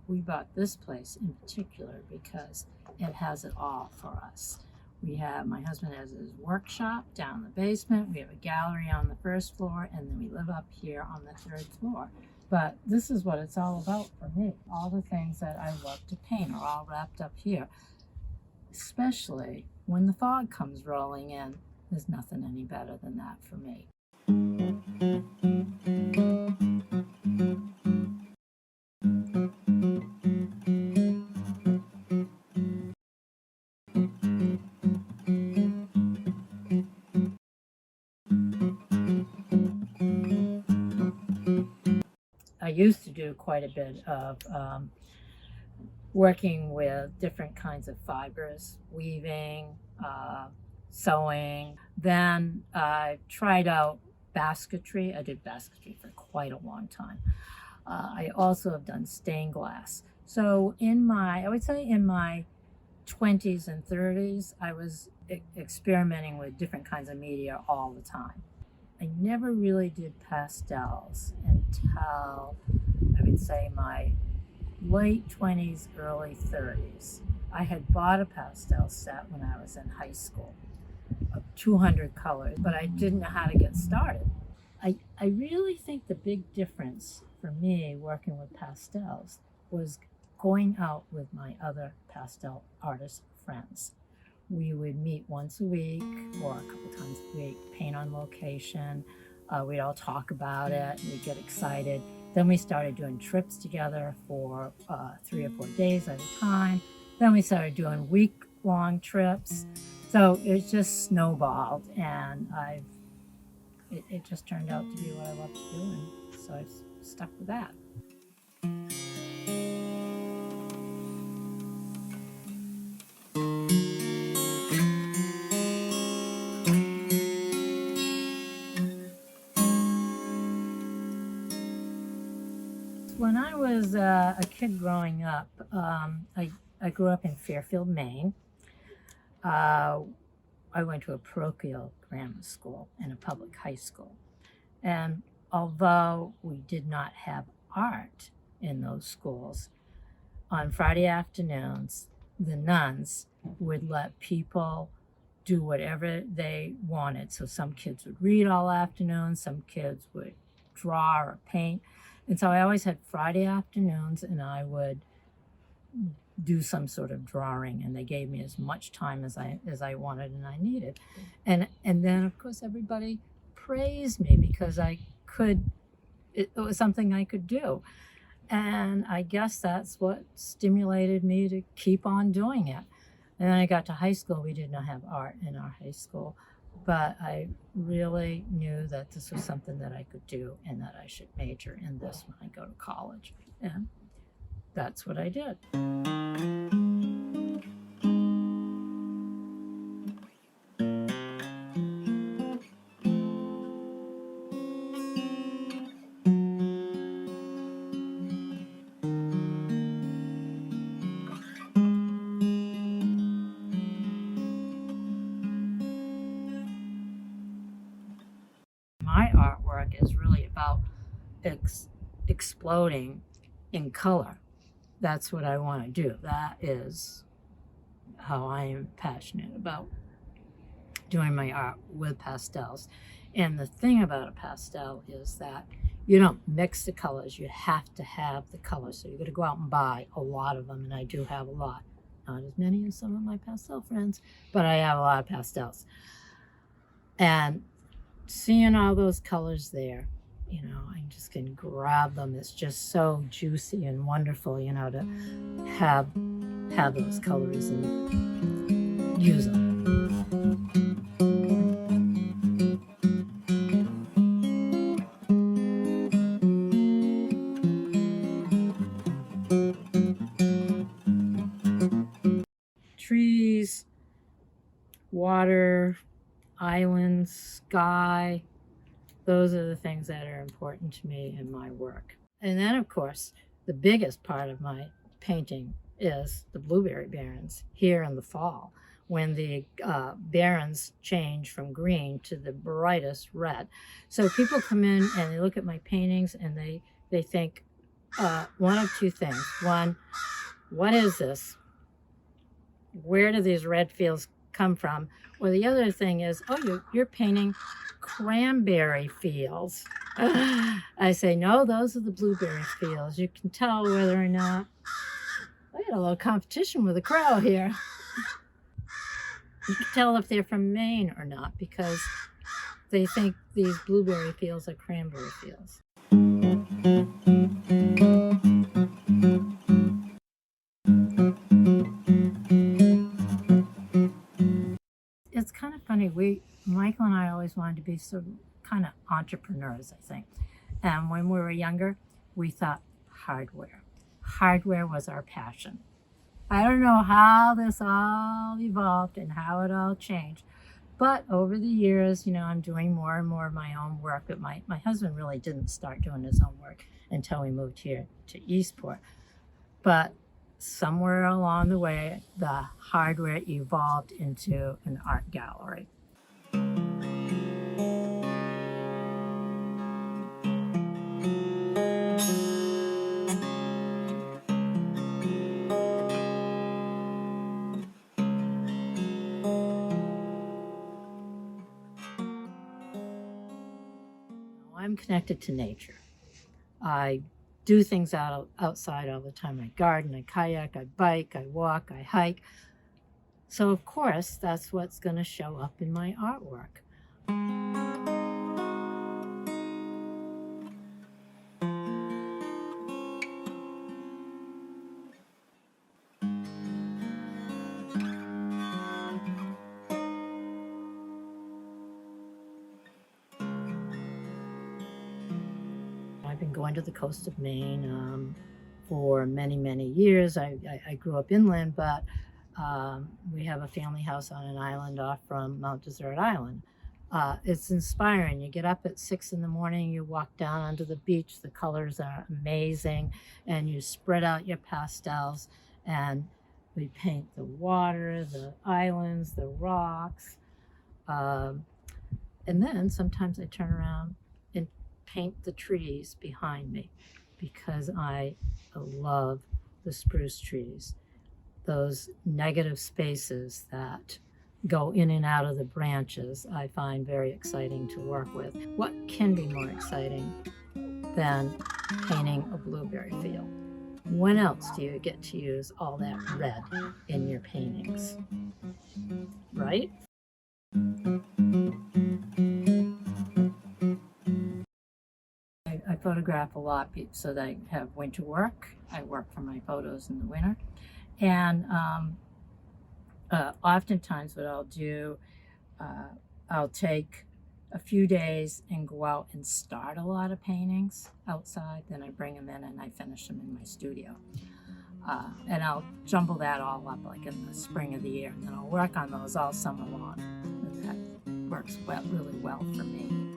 we bought this place in particular because it has it all for us. My husband has his workshop down in the basement. We have a gallery on the first floor, and then we live up here on the third floor. But this is what it's all about for me. All the things that I love to paint are all wrapped up here. Especially when the fog comes rolling in. There's nothing any better than that for me. I used to do quite a bit of working with different kinds of fibers, weaving, sewing. Then I tried out basketry. I did basketry for quite a long time. I also have done stained glass. So I would say in my 20s and 30s, I was experimenting with different kinds of media all the time. I never really did pastels until I would say my late 20s, early 30s. I had bought a pastel set when I was in high school of 200 colors, but I didn't know how to get started. I really think the big difference for me working with pastels was going out with my other pastel artist friends. We would meet once a week or a couple times a week, paint on location. We'd all talk about it, we'd get excited. Then we started doing trips together for 3 or 4 days at a time. Then we started doing week-long trips. So it just snowballed, and it just turned out to be what I love to do, and so I've stuck with that. When I was a kid growing up, I grew up in Fairfield, Maine. I went to a parochial grammar school and a public high school. And although we did not have art in those schools, on Friday afternoons, the nuns would let people do whatever they wanted. So some kids would read all afternoon, some kids would draw or paint. And so I always had Friday afternoons, and I would do some sort of drawing, and they gave me as much time as I wanted and I needed. And then of course everybody praised me because it was something I could do. And I guess that's what stimulated me to keep on doing it. And then I got to high school. We did not have art in our high school, but I really knew that this was something that I could do and that I should major in this when I go to college. And that's what I did. My artwork is really about exploding in color. That's what I want to do. That is how I am passionate about doing my art with pastels. And the thing about a pastel is that you don't mix the colors. You have to have the colors. So you're going to go out and buy a lot of them, and I do have a lot. Not as many as some of my pastel friends, but I have a lot of pastels. And seeing all those colors there, I just can grab them. It's just so juicy and wonderful, to have those colors and use them. Trees, water, islands, sky, those are the things that are important to me in my work. And then, of course, the biggest part of my painting is the blueberry barrens here in the fall, when the barrens change from green to the brightest red. So people come in and they look at my paintings and they think, one of two things. One, what is this? Where do these red fields come from? Or the other thing is, oh, you're painting cranberry fields. I say, no, those are the blueberry fields. You can tell whether or not. I got a little competition with a crow here. You can tell if they're from Maine or not because they think these blueberry fields are cranberry fields. It's kind of funny. Michael and I always wanted to be sort of kind of entrepreneurs, I think. And when we were younger, we thought hardware. Hardware was our passion. I don't know how this all evolved and how it all changed. But over the years, I'm doing more and more of my own work. But my husband really didn't start doing his own work until we moved here to Eastport. But somewhere along the way, the hardware evolved into an art gallery. I'm connected to nature. I do things outside all the time. I garden, I kayak, I bike, I walk, I hike. So of course, that's what's going to show up in my artwork. I've been going to the coast of Maine for many, many years. I grew up inland, but we have a family house on an island off from Mount Desert Island. It's inspiring. You get up at 6 in the morning, you walk down onto the beach, the colors are amazing, and you spread out your pastels, and we paint the water, the islands, the rocks. And then sometimes I turn around and paint the trees behind me because I love the spruce trees. Those negative spaces that go in and out of the branches I find very exciting to work with. What can be more exciting than painting a blueberry field? When else do you get to use all that red in your paintings? Right? I photograph a lot so that I have winter work. I work for my photos in the winter. And oftentimes what I'll do, I'll take a few days and go out and start a lot of paintings outside. Then I bring them in and I finish them in my studio. And I'll jumble that all up like in the spring of the year. And then I'll work on those all summer long. And that works really well for me.